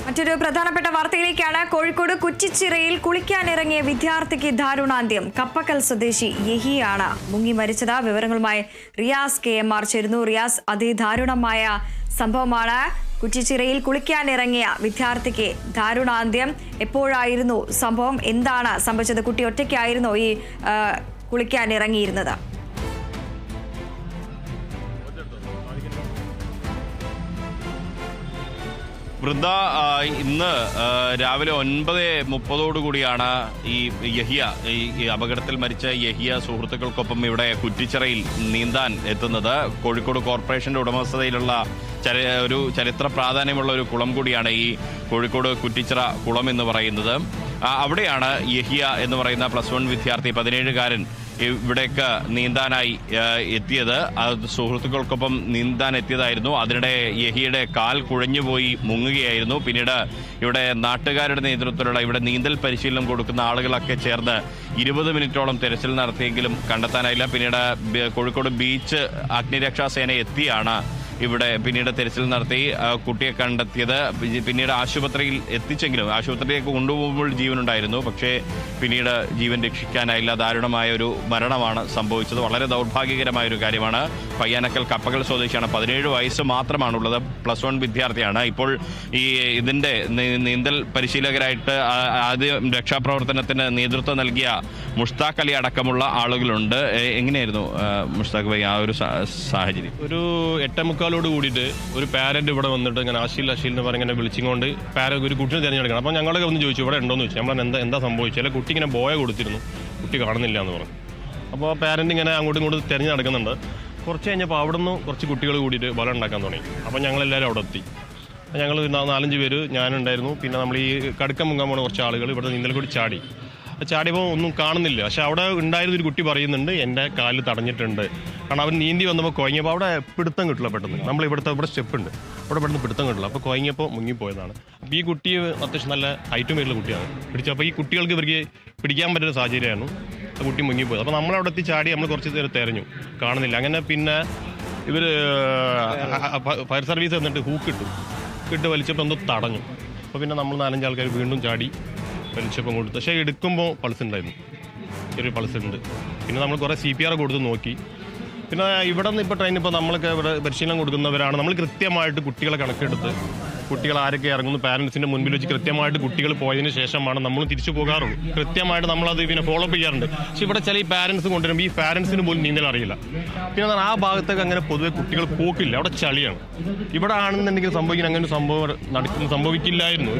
മറ്റൊരു പ്രധാനപ്പെട്ട വാർത്തയിലേക്കാണ്. കോഴിക്കോട് കുറ്റിച്ചിറയിൽ കുളിക്കാനിറങ്ങിയ വിദ്യാർത്ഥിക്ക് ദാരുണാന്ത്യം. കപ്പക്കൽ സ്വദേശി യഹിയാണ് മുങ്ങി മരിച്ചത്. വിവരങ്ങളുമായി റിയാസ് KMR ചേരുന്നു. റിയാസ്, അതിദാരുണമായ സംഭവമാണ്. കുറ്റിച്ചിറയിൽ കുളിക്കാനിറങ്ങിയ വിദ്യാർത്ഥിക്ക് ദാരുണാന്ത്യം. എപ്പോഴായിരുന്നു സംഭവം? എന്താണ് സംഭവിച്ചത്? കുട്ടി ഒറ്റയ്ക്കായിരുന്നോ ഈ കുളിക്കാനിറങ്ങിയിരുന്നത്? വൃന്ദ, ഇന്ന് രാവിലെ 9:30 ഈ യഹിയ, ഈ അപകടത്തിൽ മരിച്ച യഹിയ സുഹൃത്തുക്കൾക്കൊപ്പം ഇവിടെ കുറ്റിച്ചിറയിൽ നീന്താൻ എത്തുന്നത്. കോഴിക്കോട് കോർപ്പറേഷന്റെ ഉടമസ്ഥതയിലുള്ള ഒരു ചരിത്ര പ്രാധാന്യമുള്ള ഒരു കുളം കൂടിയാണ് ഈ കോഴിക്കോട് കുറ്റിച്ചിറ കുളം എന്ന് പറയുന്നത്. അവിടെയാണ് യഹിയ എന്ന് പറയുന്ന +1 വിദ്യാർത്ഥി 17-കാരൻ ഇവിടേക്ക് നീന്താനായി എത്തിയത്. സുഹൃത്തുക്കൾക്കൊപ്പം നീന്താൻ എത്തിയതായിരുന്നു. അതിനിടെ യഹിയുടെ കാൽ കുഴഞ്ഞുപോയി മുങ്ങുകയായിരുന്നു. പിന്നീട് ഇവിടെ നാട്ടുകാരുടെ നേതൃത്വത്തിലുള്ള ഇവിടെ നീന്തൽ പരിശീലനം കൊടുക്കുന്ന ആളുകളൊക്കെ ചേർന്ന് 20 മിനിറ്റോളം തെരച്ചിൽ നടത്തിയെങ്കിലും കണ്ടെത്താനായില്ല. പിന്നീട് കോഴിക്കോട് ബീച്ച് അഗ്നിരക്ഷാസേന എത്തിയാണ് ഇവിടെ പിന്നീട് തെരച്ചിൽ നടത്തി കുട്ടിയെ കണ്ടെത്തിയത്. പിന്നീട് ആശുപത്രിയിൽ എത്തിച്ചെങ്കിലും ആശുപത്രിയിലേക്ക് കൊണ്ടുപോകുമ്പോൾ ജീവനുണ്ടായിരുന്നു. പക്ഷേ പിന്നീട് ജീവൻ രക്ഷിക്കാനായില്ല. ദാരുണമായ ഒരു മരണമാണ് സംഭവിച്ചത്. വളരെ ദൗർഭാഗ്യകരമായ ഒരു കാര്യമാണ്. പയ്യാനക്കൽ കപ്പക്കൽ സ്വദേശിയാണ്. 17 വയസ്സ് മാത്രമാണുള്ളത്. +1 വിദ്യാർത്ഥിയാണ്. ഇപ്പോൾ ഇതിന്റെ നീന്തൽ പരിശീലകരായിട്ട് ആദ്യം രക്ഷാപ്രവർത്തനത്തിന് നേതൃത്വം നൽകിയ മുഷ്താഖ് അലി അടക്കമുള്ള ആളുകളുണ്ട്. എങ്ങനെയായിരുന്നു മുഷ്താഖ് ഭായി ആ ഒരു സാഹചര്യം? ഒരു 8:45 കൂടിയിട്ട് ഒരു പാരന്റ് ഇവിടെ വന്നിട്ട് ഇങ്ങനെ അശീൽ എന്ന് പറഞ്ഞ് ഇങ്ങനെ വിളിച്ചുകൊണ്ട് ഒരു കുട്ടിനെ തിരഞ്ഞെടുക്കണം. അപ്പോൾ ഞങ്ങളൊക്കെ ഒന്ന് ചോദിച്ചു ഇവിടെ ഉണ്ടോയെന്ന് ചോദിച്ചു. നമ്മൾ എന്താ സംഭവിച്ചത്? അല്ലെ കുട്ടി ഇങ്ങനെ ബോയ കൊടുത്തിരുന്നു, കുട്ടി കാണുന്നില്ല എന്ന് പറഞ്ഞു. അപ്പോൾ പാരന്റ് ഇങ്ങനെ അങ്ങോട്ടും ഇങ്ങോട്ടും തിരഞ്ഞു നടക്കുന്നുണ്ട്. കുറച്ച് കഴിഞ്ഞപ്പോൾ അവിടെ നിന്ന് കുറച്ച് കുട്ടികൾ കൂടിയിട്ട് ബലം ഉണ്ടാക്കാൻ തുടങ്ങി. അപ്പോൾ ഞങ്ങളെല്ലാവരും അവിടെ എത്തി. ഞങ്ങൾ 4-5 പേര് ഞാനുണ്ടായിരുന്നു. പിന്നെ നമ്മൾ ഈ കടുക്കം മുങ്ങാൻ പോണ കുറച്ച് ആളുകൾ ഇവിടെ നീന്തൽ കൂടി ചാടിയപ്പോൾ ഒന്നും കാണുന്നില്ല. പക്ഷെ അവിടെ ഉണ്ടായിരുന്നൊരു കുട്ടി പറയുന്നുണ്ട് എൻ്റെ കാലിൽ തടഞ്ഞിട്ടുണ്ട്. കാരണം അവൻ നീന്തി വന്നപ്പോൾ കുഴങ്ങിയപ്പോൾ അവിടെ പിടുത്തം കിട്ടില്ല പെട്ടെന്ന്. ഇവിടെ സ്റ്റെപ്പ് ഉണ്ട്, അവിടെ പെട്ടെന്ന് പിടുത്തം കിട്ടില്ല. അപ്പോൾ കുഴങ്ങിയപ്പോൾ മുങ്ങിപ്പോയതാണ്. അപ്പോൾ ഈ കുട്ടി അത്യാവശ്യം നല്ല ഹൈറ്റും വരുന്ന കുട്ടിയാണ്. പിടിച്ചപ്പോൾ ഈ കുട്ടികൾക്ക് ഇവർക്ക് പിടിക്കാൻ പറ്റുന്ന സാഹചര്യമായിരുന്നു. ആ കുട്ടി മുങ്ങിപ്പോയത്. അപ്പോൾ നമ്മളവിടെ എത്തി ചാടി നമ്മൾ കുറച്ച് നേരം തെരഞ്ഞു, കാണുന്നില്ല. അങ്ങനെ പിന്നെ ഇവർ ഫയർ സർവീസ് എന്നിട്ട് ഹൂക്കിട്ട് വലിച്ചപ്പോൾ എന്തോ തടഞ്ഞു. അപ്പോൾ പിന്നെ നമ്മൾ 4-5 ആൾക്കാർ വീണ്ടും ചാടി വലിച്ചപ്പം കൊടുത്തു. പക്ഷേ എടുക്കുമ്പോൾ പൾസ് ഉണ്ടായിരുന്നു, ചെറിയ പൾസ് ഉണ്ട്. പിന്നെ നമ്മൾ കുറേ CPR കൊടുത്ത് നോക്കി. പിന്നെ ഇവിടെ നിന്ന് ഇപ്പോൾ ട്രെയിൻ നമ്മളൊക്കെ ഇവിടെ പരിശീലനം കൊടുക്കുന്നവരാണ്. നമ്മൾ കൃത്യമായിട്ട് കുട്ടികളെ കണക്കെടുത്ത് കുട്ടികൾ ആരൊക്കെ ഇറങ്ങുന്നു പാരൻസിൻ്റെ മുൻപിൽ വെച്ച് കൃത്യമായിട്ട് കുട്ടികൾ പോയതിന് ശേഷമാണ് നമ്മൾ തിരിച്ചു പോകാറുള്ളൂ. കൃത്യമായിട്ട് നമ്മളത് പിന്നെ ഫോളോ അപ്പ് ചെയ്യാറുണ്ട്. പക്ഷെ ഇവിടെ ചില ഈ പാരൻസ് കൊണ്ടുവരുമ്പോൾ ഈ പാരൻസിന് പോലും നീന്തൽ അറിയില്ല. പിന്നെ ആ ഭാഗത്തേക്ക് അങ്ങനെ പൊതുവെ കുട്ടികൾ പോക്കില്ല, അവിടെ ചളിയാണ്. ഇവിടെ ആണെന്നുണ്ടെങ്കിൽ സംഭവിക്കുന്ന അങ്ങനെ സംഭവിക്കില്ലായിരുന്നു.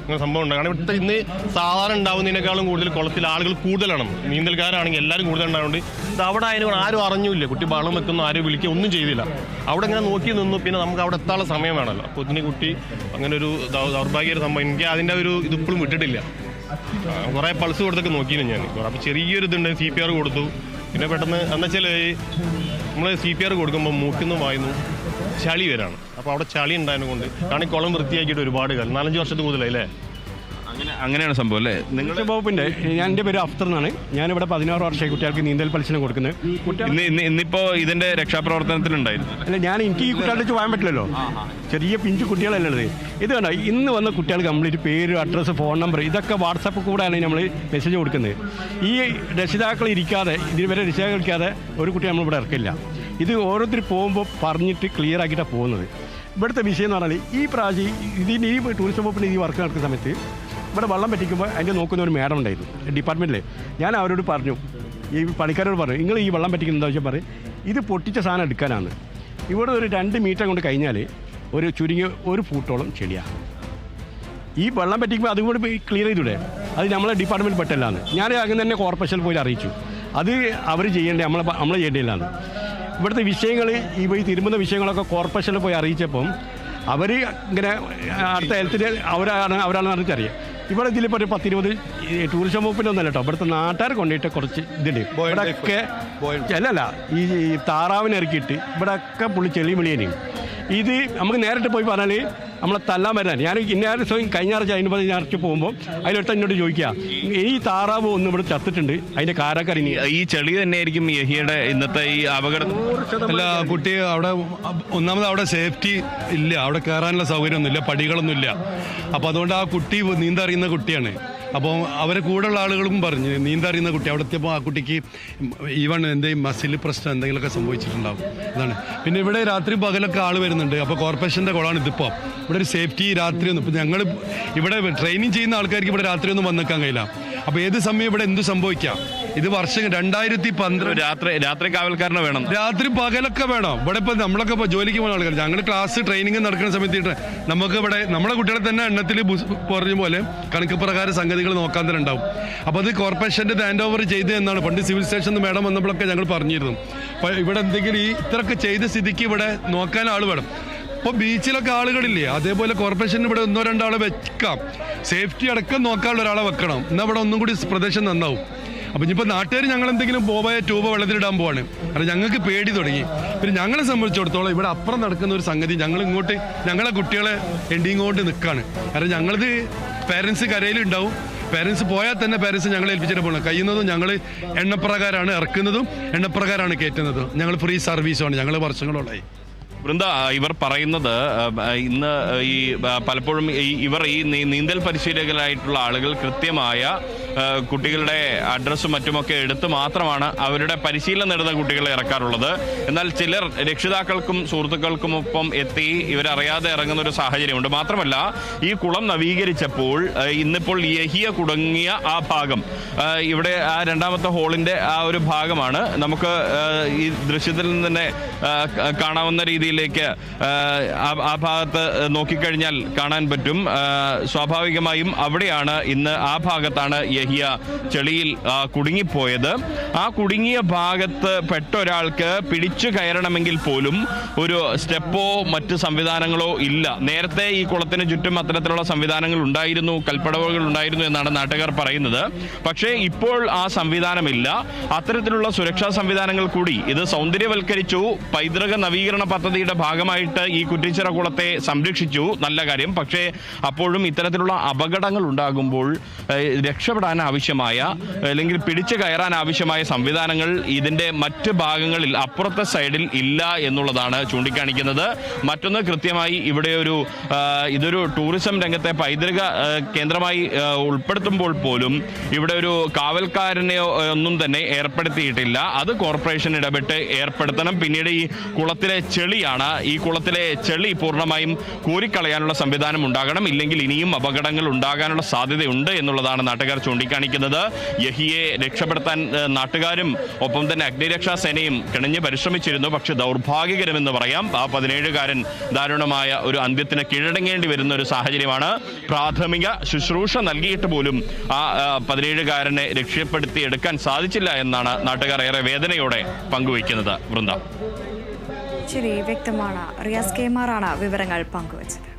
ഒരു സംഭവം ഉണ്ട്. കാരണം ഇവിടുത്തെ ഇന്ന് സാധാരണ ഉണ്ടാവുന്നതിനേക്കാളും കൂടുതൽ കുളത്തിൽ ആളുകൾ കൂടുതലാണ്. നീന്തൽക്കാരാണെങ്കിൽ എല്ലാവരും കൂടുതലുണ്ടായതുകൊണ്ട് ഇത് അവിടെ ആയതുകൊണ്ട് ആരും അറിഞ്ഞില്ല. കുട്ടി ബഹളം വെക്കുന്നു, ആരും വിളിക്കുക ഒന്നും ചെയ്തില്ല. അവിടെ ഇങ്ങനെ നോക്കി നിന്നു. പിന്നെ നമുക്ക് അവിടെ എത്താനുള്ള സമയം വേണമല്ലോ. അപ്പോൾ ഇതിന് കുട്ടി അങ്ങനെ ഒരു ദൗർഭാഗ്യ സംഭവം. എനിക്ക് അതിൻ്റെ ഒരു ഇതിപ്പോഴും വിട്ടിട്ടില്ല. കുറേ പൾസ് കൊടുത്തൊക്കെ നോക്കിയിരുന്നു ഞാൻ. അപ്പോൾ ചെറിയൊരു ഇതുണ്ട്, CPR കൊടുത്തു. പിന്നെ പെട്ടെന്ന് എന്നുവെച്ചാൽ നമ്മൾ CPR കൊടുക്കുമ്പോൾ മൂക്കിന്നും വായുന്നു ചളി വരാണ്. അപ്പോൾ അവിടെ ചളി ഉണ്ടായതിനെ കൊണ്ട് കാരണം ഈ കുളം വൃത്തിയാക്കിയിട്ട് ഒരുപാട് കാലം 4-5 വർഷത്തിൽ കൂടുതലല്ലേ. അങ്ങനെയാണ് സംഭവം അല്ലേ? നിങ്ങളുടെ വകുപ്പിൻ്റെ എൻ്റെ പേര് അഫ്തർ എന്നാണ്. ഞാനിവിടെ 16 വർഷമായി കുട്ടികൾക്ക് നീന്തൽ പരിശീലനം കൊടുക്കുന്നത്. ഇന്നിപ്പോൾ ഇതിൻ്റെ രക്ഷാപ്രവർത്തനത്തിലുണ്ടായിരുന്നു. അല്ല, എനിക്ക് ഈ കുട്ടികളുടെ പോകാൻ പറ്റില്ലല്ലോ. ചെറിയ പിഞ്ചു കുട്ടികളല്ലേ ഇത് കണ്ടോ. ഇന്ന് വന്ന കുട്ടികൾ കംപ്ലീറ്റ് പേര്, അഡ്രസ്സ്, ഫോൺ നമ്പർ ഇതൊക്കെ വാട്സാപ്പ് കൂടെയാണ് നമ്മൾ മെസ്സേജ് കൊടുക്കുന്നത്. ഈ രക്ഷിതാക്കൾ ഇരിക്കാതെ, ഇതിവരെ രക്ഷിതാക്കൾ ഇരിക്കാതെ ഒരു കുട്ടി നമ്മളിവിടെ ഇറക്കില്ല. ഇത് ഓരോരുത്തർ പോകുമ്പോൾ പറഞ്ഞിട്ട് ക്ലിയർ ആക്കിയിട്ടാണ് പോകുന്നത്. ഇവിടുത്തെ വിഷയം എന്ന് പറഞ്ഞാൽ ഈ പ്രാവശ്യം ഇതിൻ്റെ ഈ ടൂറിസം വകുപ്പിൻ്റെ ഈ വർക്ക് നടക്കുന്ന സമയത്ത് ഇവിടെ വെള്ളം പറ്റിക്കുമ്പോൾ അതിൻ്റെ നോക്കുന്ന ഒരു മാഡം ഉണ്ടായിരുന്നു ഡിപ്പാർട്ട്മെൻറ്റിൽ. ഞാൻ അവരോട് പറഞ്ഞു, ഈ പണിക്കാരോട് പറഞ്ഞു, നിങ്ങൾ ഈ വെള്ളം പറ്റിക്കുന്ന ആവശ്യം പറയും ഇത് പൊട്ടിച്ച സാധനം എടുക്കാനാണ്. ഇവിടെ ഒരു 2 മീറ്റർ കൊണ്ട് കഴിഞ്ഞാൽ ഒരു ചുരുങ്ങിയ 1 ഫൂട്ടോളം ചെടിയാണ്. ഈ വെള്ളം പറ്റിക്കുമ്പോൾ അതും കൂടി ക്ലിയർ ചെയ്തൂടെ? അത് നമ്മളെ ഡിപ്പാർട്ട്മെൻറ്റ് പെട്ടല്ലാന്ന് ഞാൻ അങ്ങനെ തന്നെ കോർപ്പറേഷനിൽ പോയി അറിയിച്ചു. അത് അവർ ചെയ്യേണ്ടത് നമ്മൾ ചെയ്യേണ്ടതില്ലാന്ന്. ഇവിടുത്തെ വിഷയങ്ങൾ ഈ തിരുമ്പുന്ന വിഷയങ്ങളൊക്കെ കോർപ്പറേഷനിൽ പോയി അറിയിച്ചപ്പം അവർ ഇങ്ങനെ അടുത്ത ഹെൽത്തിന് അവരാണ് അറിയിച്ചറിയാം. ഇവിടെ ഇതിലിപ്പോൾ ഒരു 10-20 ടൂറിസം വകുപ്പിൻ്റെ ഒന്നല്ല കേട്ടോ, ഇവിടുത്തെ നാട്ടുകാർ കൊണ്ടുപോയിട്ട് കുറച്ച് ഇതുണ്ട്. ഇവിടെയൊക്കെ അല്ലല്ല ഈ താറാവിനെ ഇറക്കിയിട്ട് ഇവിടെയൊക്കെ പുള്ളി ചെളി വിളിയേനെയും. ഇത് നമുക്ക് നേരിട്ട് പോയി പറഞ്ഞാൽ നമ്മളെ തല്ലാൻ വരാൻ ഞാൻ ഇന്നാരും സ്വയം കഴിഞ്ഞ ഞായറാഴ്ച അതിന് 10 ഞായറാഴ്ച പോകുമ്പോൾ അതിലൊരുത്ത എന്നോട് ചോദിക്കുക ഈ താറാവ് ഒന്നും ഇവിടെ ചത്തിട്ടുണ്ട് അതിൻ്റെ കാരക്കറിഞ്ഞ് ഈ ചെളി തന്നെയായിരിക്കും യഹിയുടെ ഇന്നത്തെ ഈ അപകടം. അല്ല, കുട്ടി അവിടെ ഒന്നാമത് അവിടെ സേഫ്റ്റി ഇല്ല, അവിടെ കയറാനുള്ള സൗകര്യമൊന്നുമില്ല, പടികളൊന്നുമില്ല. അപ്പോൾ അതുകൊണ്ട് ആ കുട്ടി നീന്തറിയുന്ന കുട്ടിയാണ്. അപ്പോൾ അവരെ കൂടെയുള്ള ആളുകളും പറഞ്ഞു നീന്തറിയുന്ന കുട്ടി അവിടെ എത്തിയപ്പോൾ ആ കുട്ടിക്ക് ഈവൺ എന്തെങ്കിലും മസിൽ പ്രശ്നം എന്തെങ്കിലുമൊക്കെ സംഭവിച്ചിട്ടുണ്ടാവും. അതാണ്. പിന്നെ ഇവിടെ രാത്രി പകലൊക്കെ ആൾ വരുന്നുണ്ട്. അപ്പോൾ കോർപ്പറേഷൻ്റെ കുളമാണ് ഇതിപ്പോൾ. ഇവിടെ ഒരു സേഫ്റ്റി രാത്രി ഒന്നും ഇപ്പം ഞങ്ങൾ ഇവിടെ ട്രെയിനിങ് ചെയ്യുന്ന ആൾക്കാർക്ക് ഇവിടെ രാത്രി ഒന്നും വന്നേക്കാൻ കഴിയില്ല. അപ്പോൾ ഏത് സമയം ഇവിടെ എന്ത് സംഭവിക്കാം. ഇത് വർഷം 2012 രാത്രി കാവൽക്കാരനെ വേണം, രാത്രി പകലൊക്കെ വേണം. ഇവിടെ ഇപ്പം നമ്മളൊക്കെ ഇപ്പോൾ ജോലിക്ക് പോകുന്ന ആൾക്കാർ ഞങ്ങൾ ക്ലാസ് ട്രെയിനിങ് നടക്കുന്ന സമയത്ത് നമുക്ക് ഇവിടെ നമ്മുടെ കുട്ടികളെ തന്നെ എണ്ണത്തിൽ പറഞ്ഞ പോലെ കണക്ക് പ്രകാരം സംഗതികൾ നോക്കാൻ തന്നെ ഉണ്ടാവും. അപ്പോൾ അത് കോർപ്പറേഷൻ്റെ ഹാൻഡ് ഓവർ ചെയ്ത് എന്നാണ് പണ്ട് സിവിൽ സ്റ്റേഷനിൽ മേഡം വന്നപ്പോഴൊക്കെ ഞങ്ങൾ പറഞ്ഞിരുന്നു. അപ്പോൾ ഇവിടെ എന്തെങ്കിലും ഈ ഇത്രയൊക്കെ ചെയ്ത സ്ഥിതിക്ക് ഇവിടെ നോക്കാൻ ആൾ വേണം. ഇപ്പോൾ ബീച്ചിലൊക്കെ ആളുകളില്ലേ, അതേപോലെ കോർപ്പറേഷന് ഇവിടെ 1-2 ആളെ വെക്കാം. സേഫ്റ്റി അടക്കം നോക്കാനുള്ള ഒരാളെ വെക്കണം. എന്നാൽ ഇവിടെ ഒന്നും കൂടി പ്രദേശം നന്നാവും. അപ്പം ഇനിയിപ്പോൾ നാട്ടുകാർ ഞങ്ങൾ എന്തെങ്കിലും പോയ ട്യൂബ് വെള്ളത്തിലിടാൻ പോവാണ്. കാരണം ഞങ്ങൾക്ക് പേടി തുടങ്ങി. പിന്നെ ഞങ്ങളെ സംബന്ധിച്ചിടത്തോളം ഇവിടെ അപ്പുറം നടക്കുന്ന ഒരു സംഗതി ഞങ്ങൾ ഇങ്ങോട്ട് ഞങ്ങളെ കുട്ടികളെ എണ്ടിങ്ങോട്ട് നിൽക്കുകയാണ്. കാരണം ഞങ്ങളത് പേരൻസ് കരയിലുണ്ടാവും. പേരൻസ് പോയാൽ തന്നെ പേരൻസ് ഞങ്ങളെ ഏൽപ്പിച്ചിട്ട് പോകണം. കഴിയുന്നതും ഞങ്ങൾ എണ്ണപ്രകാരമാണ് ഇറക്കുന്നതും എണ്ണപ്രകാരമാണ് കയറ്റുന്നതും. ഞങ്ങൾ ഫ്രീ സർവീസുമാണ് ഞങ്ങൾ വർഷങ്ങളോളായി. വൃന്ദ, ഇവർ പറയുന്നത് ഇന്ന് ഈ പലപ്പോഴും ഇവർ ഈ നീന്തൽ പരിശീലകരായിട്ടുള്ള ആളുകൾ കൃത്യമായ കുട്ടികളുടെ അഡ്രസ്സും മറ്റുമൊക്കെ എടുത്ത് മാത്രമാണ് അവരുടെ പരിശീലനം നേടുന്ന കുട്ടികളെ ഇറക്കാറുള്ളത്. എന്നാൽ ചിലർ രക്ഷിതാക്കൾക്കും സുഹൃത്തുക്കൾക്കുമൊപ്പം എത്തി ഇവരറിയാതെ ഇറങ്ങുന്ന ഒരു സാഹചര്യമുണ്ട്. മാത്രമല്ല ഈ കുളം നവീകരിച്ചപ്പോൾ ഇന്നിപ്പോൾ യഹിയ കുടുങ്ങിയ ആ ഭാഗം ഇവിടെ ആ രണ്ടാമത്തെ ഹോളിന്റെ ആ ഒരു ഭാഗമാണ് നമുക്ക് ഈ ദൃശ്യത്തിൽ നിന്ന് തന്നെ കാണാവുന്ന രീതിയിലേക്ക് ആ ഭാഗത്ത് നോക്കിക്കഴിഞ്ഞാൽ കാണാൻ പറ്റും. സ്വാഭാവികമായും അവിടെയാണ് ഇന്ന് ആ ഭാഗത്താണ് യഹിയ ചെളിയിൽ കുടുങ്ങിപ്പോയത്. ആ കുടുങ്ങിയ ഭാഗത്ത് പെട്ട ഒരാൾക്ക് പിടിച്ചു കയറണമെങ്കിൽ പോലും ഒരു സ്റ്റെപ്പോ മറ്റ് സംവിധാനങ്ങളോ ഇല്ല. നേരത്തെ ഈ കുളത്തിന് ചുറ്റും അത്തരത്തിലുള്ള സംവിധാനങ്ങൾ ഉണ്ടായിരുന്നു, കൽപ്പടവുകൾ ഉണ്ടായിരുന്നു എന്നാണ് നാട്ടുകാർ പറയുന്നത്. പക്ഷേ ഇപ്പോൾ ആ സംവിധാനമില്ല. അത്തരത്തിലുള്ള സുരക്ഷാ സംവിധാനങ്ങൾ കൂടി ഇത് സൗന്ദര്യവൽക്കരിച്ചു. പൈതൃക നവീകരണ പദ്ധതിയുടെ ഭാഗമായിട്ട് ഈ കുറ്റിച്ചിറ കുളത്തെ സംരക്ഷിച്ചു, നല്ല കാര്യം. പക്ഷേ അപ്പോഴും ഇത്തരത്തിലുള്ള അപകടങ്ങൾ ഉണ്ടാകുമ്പോൾ രക്ഷപ്പെടാൻ ആവശ്യമായ അല്ലെങ്കിൽ പിടിച്ചു കയറാൻ ആവശ്യമായ സംവിധാനങ്ങൾ ഇതിന്റെ മറ്റ് ഭാഗങ്ങളിൽ അപ്പുറത്തെ സൈഡിൽ ഇല്ല എന്നുള്ളതാണ് ചൂണ്ടിക്കാണിക്കുന്നത്. മറ്റൊന്ന്, കൃത്യമായി ഇവിടെ ഇതൊരു ടൂറിസം രംഗത്തെ പൈതൃക കേന്ദ്രമായി ഉൾപ്പെടുത്തുമ്പോൾ പോലും ഇവിടെ ഒരു കാവൽക്കാരനെ ഒന്നും തന്നെ ഏർപ്പെടുത്തിയിട്ടില്ല. അത് കോർപ്പറേഷൻ ഇടപെട്ട് ഏർപ്പെടുത്തണം. പിന്നീട് ഈ കുളത്തിലെ ചെളിയാണ്, ഈ കുളത്തിലെ ചെളി പൂർണ്ണമായും കോരിക്കളയാനുള്ള സംവിധാനം ഉണ്ടാകണം. ഇല്ലെങ്കിൽ ഇനിയും അപകടങ്ങൾ ഉണ്ടാകാനുള്ള സാധ്യതയുണ്ട് എന്നുള്ളതാണ് നാട്ടുകാർ ചൂണ്ടിക്കാണിക്കുന്നത്. യഹിയെ രക്ഷപ്പെടുത്താൻ നാട്ടുകാരും ഒപ്പം തന്നെ അഗ്നിരക്ഷാ സേനയും കിണഞ്ഞ് പരിശ്രമിച്ചിരുന്നു. പക്ഷെ ദൗർഭാഗ്യകരമെന്ന് പറയാം, ആ 17-കാരൻ ദാരുണമായ ഒരു അന്ത്യത്തിന് കീഴടങ്ങേണ്ടി വരുന്ന ഒരു സാഹചര്യമാണ്. പ്രാഥമിക ശുശ്രൂഷ നൽകിയിട്ട് പോലും ആ 17-കാരനെ രക്ഷപ്പെടുത്തിയെടുക്കാൻ സാധിച്ചില്ല എന്നാണ് നാട്ടുകാർ ഏറെ വേദനയോടെ പങ്കുവയ്ക്കുന്നത്. വൃന്ദ, ശരി, വ്യക്തമാണ്. റിയാസ് KMR ആണ് വിവരങ്ങൾ പങ്കുവച്ചത്.